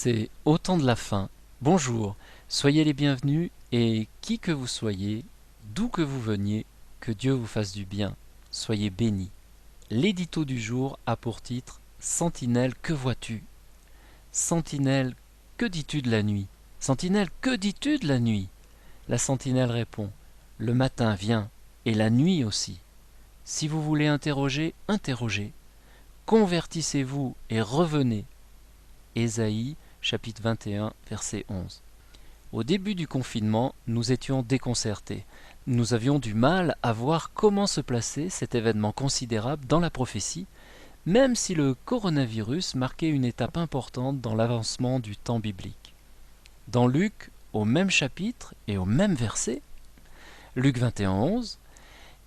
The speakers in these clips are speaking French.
C'est au temps de la fin. Bonjour, soyez les bienvenus et qui que vous soyez, d'où que vous veniez, que Dieu vous fasse du bien. Soyez bénis. L'édito du jour a pour titre Sentinelle, que vois-tu? Sentinelle, que dis-tu de la nuit? Sentinelle, que dis-tu de la nuit? La sentinelle répond Le matin vient, et la nuit aussi. Si vous voulez interroger, interrogez. Convertissez-vous et revenez. Ésaïe, chapitre 21, verset 11. Au début du confinement, nous étions déconcertés. Nous avions du mal à voir comment se placer cet événement considérable dans la prophétie, même si le coronavirus marquait une étape importante dans l'avancement du temps biblique. Dans Luc, au même chapitre et au même verset, Luc 21, 11,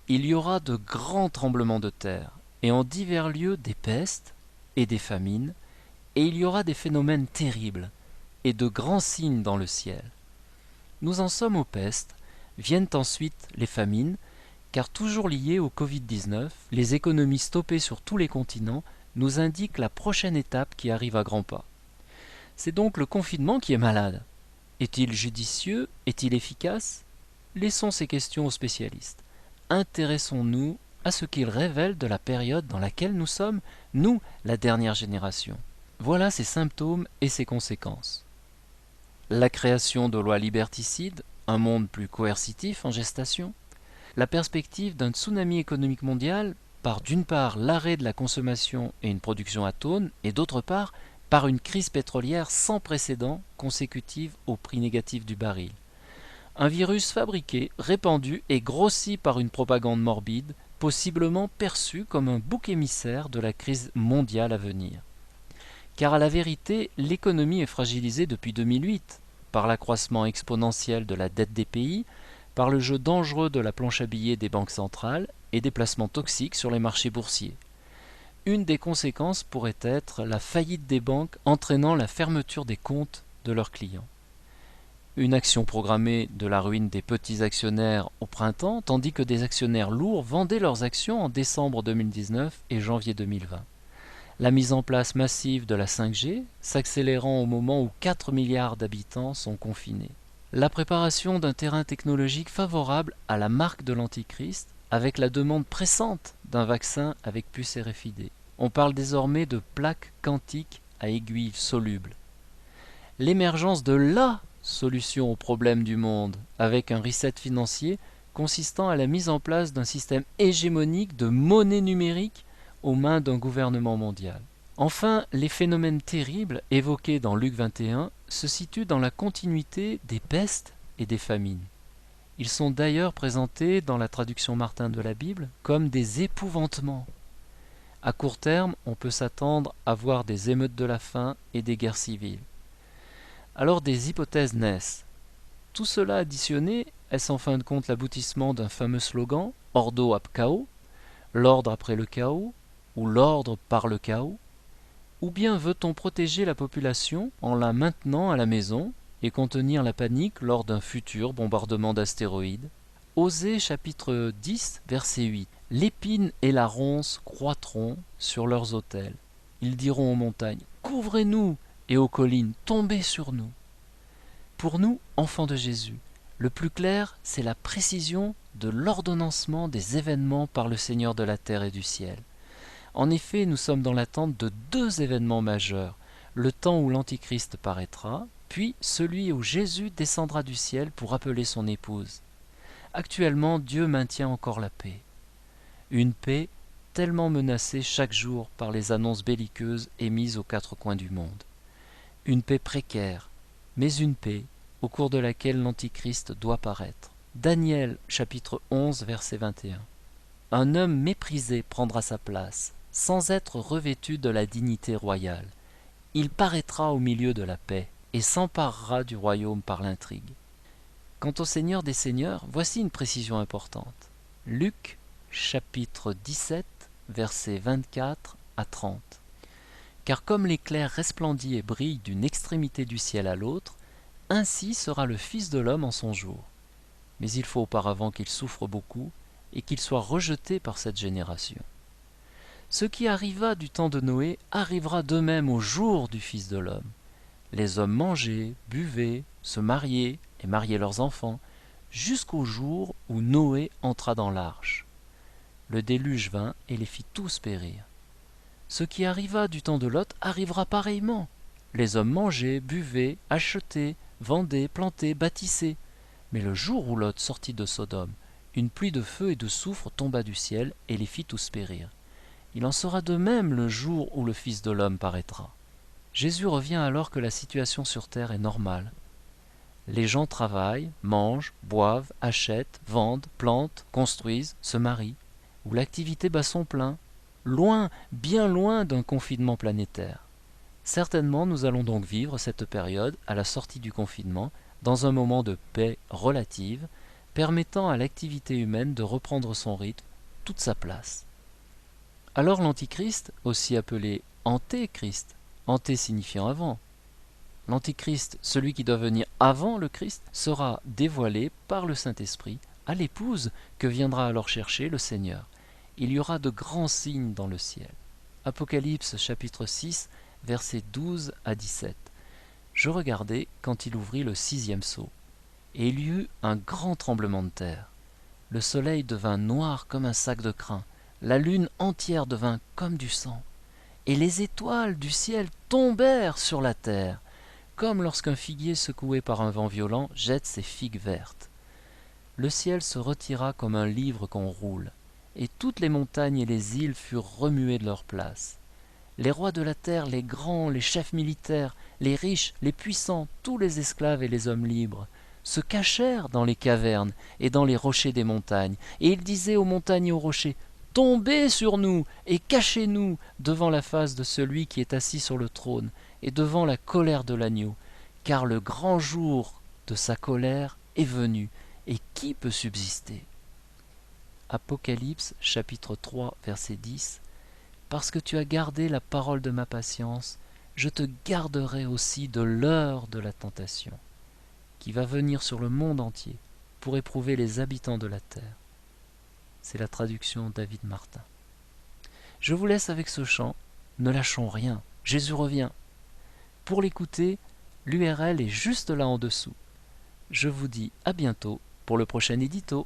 il y aura de grands tremblements de terre, et en divers lieux des pestes et des famines, et il y aura des phénomènes terribles, et de grands signes dans le ciel. Nous en sommes aux pestes, viennent ensuite les famines, car toujours liées au Covid-19, les économies stoppées sur tous les continents nous indiquent la prochaine étape qui arrive à grands pas. C'est donc le confinement qui est malade. Est-il judicieux? Est-il efficace? Laissons ces questions aux spécialistes. Intéressons-nous à ce qu'ils révèlent de la période dans laquelle nous sommes, nous, la dernière génération. Voilà ses symptômes et ses conséquences. La création de lois liberticides, un monde plus coercitif en gestation, la perspective d'un tsunami économique mondial par d'une part l'arrêt de la consommation et une production atone, et d'autre part par une crise pétrolière sans précédent consécutive au prix négatif du baril. Un virus fabriqué, répandu et grossi par une propagande morbide, possiblement perçu comme un bouc émissaire de la crise mondiale à venir. Car à la vérité, l'économie est fragilisée depuis 2008, par l'accroissement exponentiel de la dette des pays, par le jeu dangereux de la planche à billets des banques centrales et des placements toxiques sur les marchés boursiers. Une des conséquences pourrait être la faillite des banques entraînant la fermeture des comptes de leurs clients. Une action programmée de la ruine des petits actionnaires au printemps, tandis que des actionnaires lourds vendaient leurs actions en décembre 2019 et janvier 2020. La mise en place massive de la 5G, s'accélérant au moment où 4 milliards d'habitants sont confinés. La préparation d'un terrain technologique favorable à la marque de l'Antichrist, avec la demande pressante d'un vaccin avec puce RFID. On parle désormais de plaques quantiques à aiguilles solubles. L'émergence de la solution aux problèmes du monde, avec un reset financier consistant à la mise en place d'un système hégémonique de monnaie numérique aux mains d'un gouvernement mondial. Enfin, les phénomènes terribles évoqués dans Luc 21 se situent dans la continuité des pestes et des famines. Ils sont d'ailleurs présentés dans la traduction Martin de la Bible comme des épouvantements. À court terme, on peut s'attendre à voir des émeutes de la faim et des guerres civiles. Alors des hypothèses naissent. Tout cela additionné, est-ce en fin de compte l'aboutissement d'un fameux slogan « Ordo ab chaos », l'ordre après le chaos, ou l'ordre par le chaos? Ou bien veut-on protéger la population en la maintenant à la maison et contenir la panique lors d'un futur bombardement d'astéroïdes? Osée chapitre 10, verset 8. L'épine et la ronce croîtront sur leurs autels. Ils diront aux montagnes, couvrez-nous, et aux collines, tombez sur nous. Pour nous, enfants de Jésus, le plus clair, c'est la précision de l'ordonnancement des événements par le Seigneur de la terre et du ciel. En effet, nous sommes dans l'attente de deux événements majeurs, le temps où l'Antichrist paraîtra, puis celui où Jésus descendra du ciel pour appeler son épouse. Actuellement, Dieu maintient encore la paix. Une paix tellement menacée chaque jour par les annonces belliqueuses émises aux quatre coins du monde. Une paix précaire, mais une paix au cours de laquelle l'Antichrist doit paraître. Daniel chapitre 11 verset 21. Un homme méprisé prendra sa place, sans être revêtu de la dignité royale. Il paraîtra au milieu de la paix et s'emparera du royaume par l'intrigue. Quant au Seigneur des Seigneurs, voici une précision importante. Luc chapitre 17 versets 24 à 30. Car comme l'éclair resplendit et brille d'une extrémité du ciel à l'autre, ainsi sera le Fils de l'homme en son jour. Mais il faut auparavant qu'il souffre beaucoup et qu'il soit rejeté par cette génération. Ce qui arriva du temps de Noé arrivera de même au jour du Fils de l'homme. Les hommes mangeaient, buvaient, se mariaient et mariaient leurs enfants, jusqu'au jour où Noé entra dans l'arche. Le déluge vint et les fit tous périr. Ce qui arriva du temps de Lot arrivera pareillement. Les hommes mangeaient, buvaient, achetaient, vendaient, plantaient, bâtissaient. Mais le jour où Lot sortit de Sodome, une pluie de feu et de soufre tomba du ciel et les fit tous périr. Il en sera de même le jour où le Fils de l'homme paraîtra. Jésus revient alors que la situation sur terre est normale. Les gens travaillent, mangent, boivent, achètent, vendent, plantent, construisent, se marient, où l'activité bat son plein, loin, bien loin d'un confinement planétaire. Certainement, nous allons donc vivre cette période, à la sortie du confinement, dans un moment de paix relative, permettant à l'activité humaine de reprendre son rythme, toute sa place. Alors l'Antichrist, aussi appelé Antéchrist, Anté signifiant avant, l'Antichrist, celui qui doit venir avant le Christ, sera dévoilé par le Saint-Esprit à l'épouse que viendra alors chercher le Seigneur. Il y aura de grands signes dans le ciel. Apocalypse chapitre 6, versets 12 à 17. Je regardai quand il ouvrit le 6e sceau, et il y eut un grand tremblement de terre. Le soleil devint noir comme un sac de crin, la lune entière devint comme du sang, et les étoiles du ciel tombèrent sur la terre, comme lorsqu'un figuier secoué par un vent violent jette ses figues vertes. Le ciel se retira comme un livre qu'on roule, et toutes les montagnes et les îles furent remuées de leur place. Les rois de la terre, les grands, les chefs militaires, les riches, les puissants, tous les esclaves et les hommes libres, se cachèrent dans les cavernes et dans les rochers des montagnes, et ils disaient aux montagnes et aux rochers, « Tombez sur nous et cachez-nous devant la face de celui qui est assis sur le trône et devant la colère de l'agneau, car le grand jour de sa colère est venu, et qui peut subsister ?» Apocalypse chapitre 3 verset 10. Parce que tu as gardé la parole de ma patience, je te garderai aussi de l'heure de la tentation, qui va venir sur le monde entier pour éprouver les habitants de la terre. C'est la traduction David Martin. Je vous laisse avec ce chant, ne lâchons rien, Jésus revient. Pour l'écouter, l'URL est juste là en dessous. Je vous dis à bientôt pour le prochain édito.